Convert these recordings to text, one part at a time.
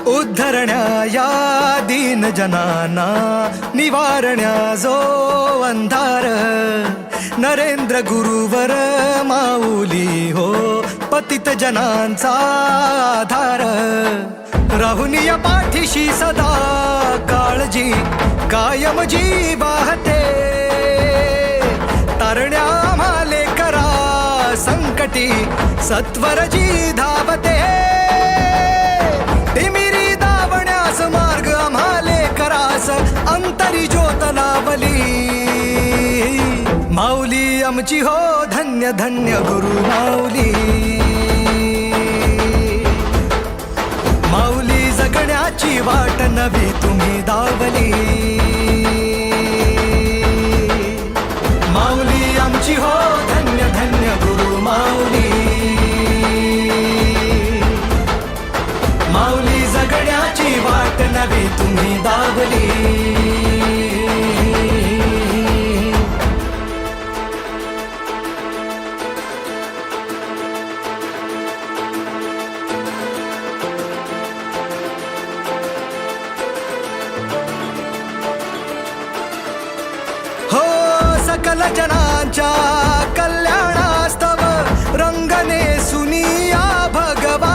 उद्धरण्या या दीन जनांना, निवारण्या जो अंधार, नरेंद्र गुरुवर माऊली हो, पतित जनांचा आधार. राहुनी या पाठीशी सदा काळजी, कायम जी वाहते, तारण्या आम्हाले करा संकटी, सत्वर जी धावते. तिमिरी दावण्यास मार्ग आम्हाले करास, अंतरी ज्योत लावली. माऊली आमची हो धन्य धन्य गुरु माऊली. माऊली जगण्याची वाट नवी तुम्ही दावली. माऊली आमची हो धन्य धन्य गुरु माऊली. माऊली जगण्याची वाट नवी तुम्ही दावली. सकल जनांच्या कल्याणास्तव रंगने सुनिया भगवा.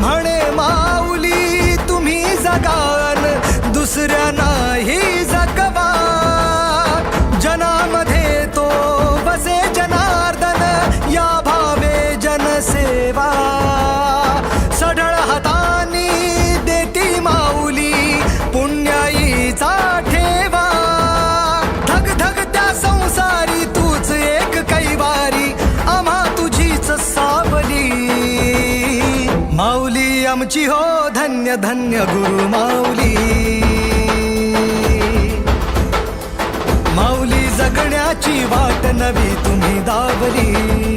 म्हणे माऊली तुम्ही जगान दुसऱ्या नाही जगवा. जनामध्ये तो बसे जनार्दन, या भावे जनसेवा. सढळ हातानी देती माऊली पुण्याईचा ठेवा. संसारी तूच एक कैवारी, आम्हा तुझीच सावली. माऊली आमची हो धन्य धन्य गुरु माऊली. माऊली जगण्याची वाट नवी तुम्ही दावली.